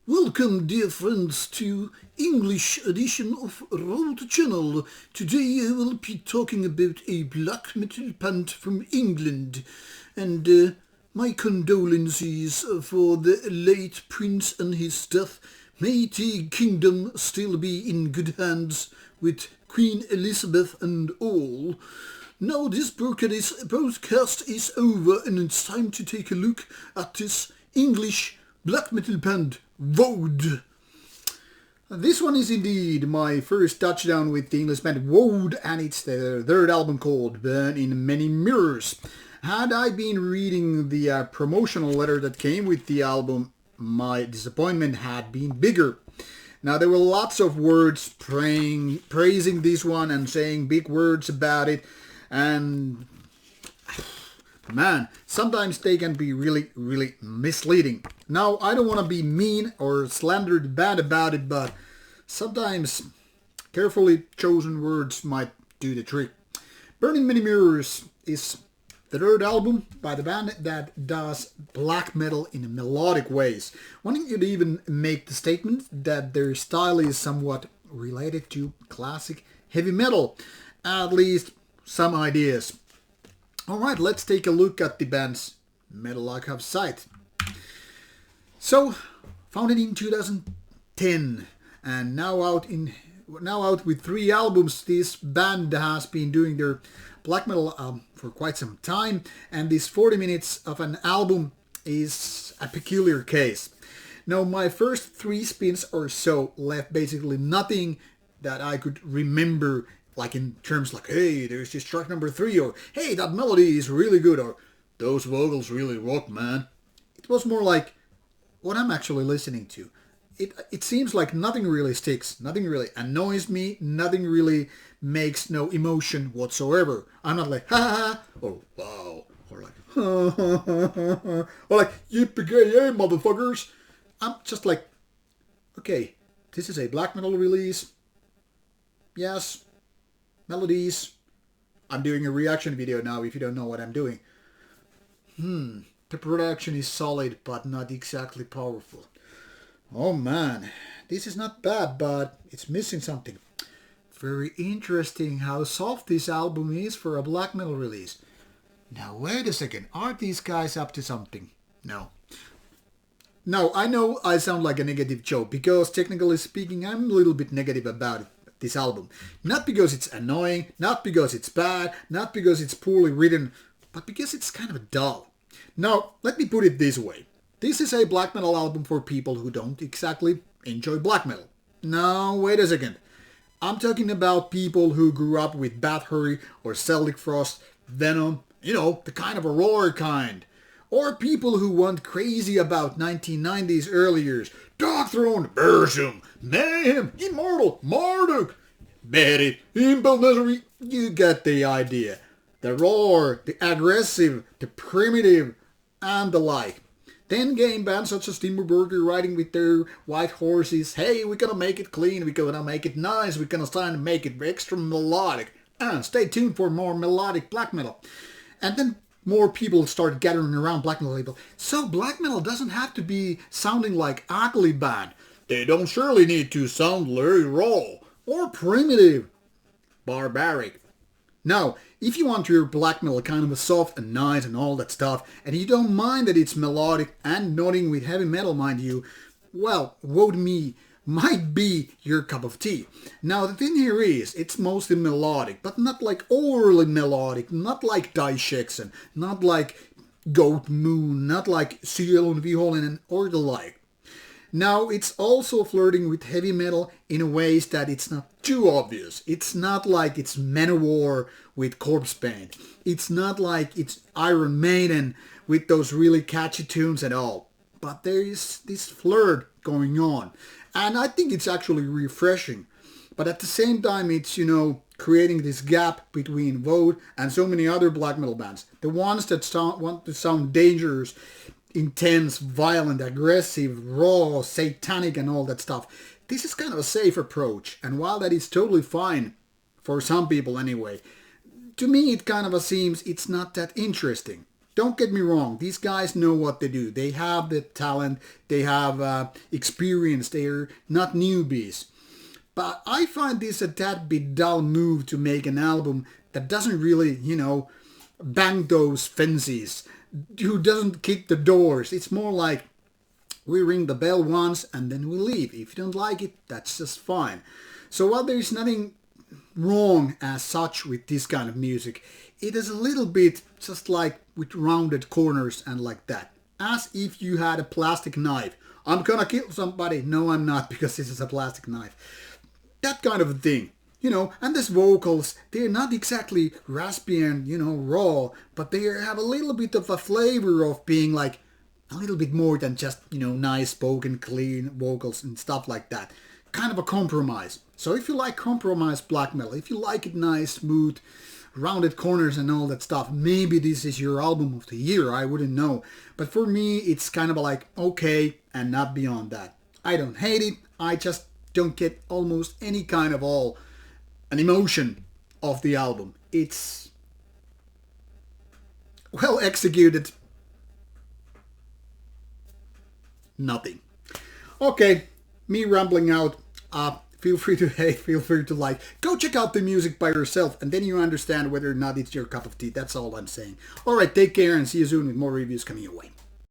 Welcome, dear friends, to English edition of Rauta channel. Today I will be talking about a black metal band from England, and my condolences for the late prince and his death. May the kingdom still be in good hands with Queen Elizabeth and all. Now this broadcast is over, and it's time to take a look at this English black metal band, Wode. This one is indeed my first touchdown with the English band Wode, and it's their third album called Burn in Many Mirrors. Had I been reading the promotional letter that came with the album, my disappointment had been bigger. Now there were lots of words praising this one and saying big words about it, and man, sometimes they can be really, really misleading. Now, I don't want to be mean or slandered bad about it, but sometimes carefully chosen words might do the trick. Burning Many Mirrors is the third album by the band that does black metal in melodic ways. One could even make the statement that their style is somewhat related to classic heavy metal. At least some ideas. Alright, let's take a look at the band's Metal Archive site. So, founded in 2010 and now out with 3 albums, this band has been doing their black metal for quite some time, and this 40 minutes of an album is a peculiar case. Now, my first 3 spins or so left basically nothing that I could remember, like in terms like, hey, there's this track number 3, or hey, that melody is really good, or those vocals really rock, man. It was more like what I'm actually listening to. It seems like nothing really sticks, nothing really annoys me, nothing really makes no emotion whatsoever. I'm not like, ha ha, or wow, or like, ha ha ha ha, ha, or like, yippee-ki-yay, motherfuckers. I'm just like, okay, this is a black metal release. Yes. Melodies. I'm doing a reaction video now if you don't know what I'm doing. The production is solid but not exactly powerful. Oh man, this is not bad, but it's missing something. Very interesting how soft this album is for a black metal release. Now wait a second, are these guys up to something? No. No, I know I sound like a negative Joe, because technically speaking I'm a little bit negative about it. This album. Not because it's annoying, not because it's bad, not because it's poorly written, but because it's kind of dull. Now, let me put it this way. This is a black metal album for people who don't exactly enjoy black metal. No, wait a second. I'm talking about people who grew up with Bathory or Celtic Frost, Venom, the kind of a roar kind. Or people who went crazy about 1990s early years. Darkthrone, Bersham, Mayhem, Immortal, Marduk, Betty, Impel Misery. You get the idea. The roar, the aggressive, the primitive, and the like. Then came bands such as Timber Burger riding with their white horses. Hey, we're gonna make it clean, we're gonna make it nice, we're gonna try and make it extra melodic. And stay tuned for more melodic black metal. And then more people started gathering around black metal label. So black metal doesn't have to be sounding like ugly band. They don't surely need to sound very raw or primitive, barbaric. Now, if you want your black metal kind of a soft and nice and all that stuff, and you don't mind that it's melodic and nodding with heavy metal, mind you, well, Wode Me might be your cup of tea. Now the thing here is, it's mostly melodic, but not like overly melodic, not like Dissection, not like Goat Moon, not like Ciel and Viholinen or the like. Now it's also flirting with heavy metal in a ways that it's not too obvious. It's not like it's Manowar with Corpse Paint. It's not like it's Iron Maiden with those really catchy tunes at all. But there is this flirt going on. And I think it's actually refreshing. But at the same time, it's, creating this gap between Wode and so many other black metal bands. The ones that want to sound dangerous, intense, violent, aggressive, raw, satanic, and all that stuff. This is kind of a safe approach. And while that is totally fine, for some people anyway, to me it kind of seems it's not that interesting. Don't get me wrong. These guys know what they do. They have the talent. They have experience. They're not newbies. But I find this a tad bit dull move to make an album that doesn't really, bang those fences, who doesn't kick the doors. It's more like we ring the bell once and then we leave. If you don't like it, that's just fine. So while there is nothing wrong as such with this kind of music, it is a little bit just like with rounded corners and like that. As if you had a plastic knife. I'm gonna kill somebody. No, I'm not, because this is a plastic knife. That kind of thing. And these vocals, they're not exactly raspy and, raw, but they have a little bit of a flavor of being like a little bit more than just, nice spoken, clean vocals and stuff like that. Kind of a compromise. So if you like compromise black metal, if you like it nice, smooth, rounded corners and all that stuff, maybe this is your album of the year, I wouldn't know. But for me, it's kind of like, okay, and not beyond that. I don't hate it, I just don't get almost any kind of an emotion of the album. It's well executed. Nothing. Okay, me rambling out. Feel free to hate, feel free to like. Go check out the music by yourself, and then you understand whether or not it's your cup of tea. That's all I'm saying. Alright, take care and see you soon with more reviews coming your way.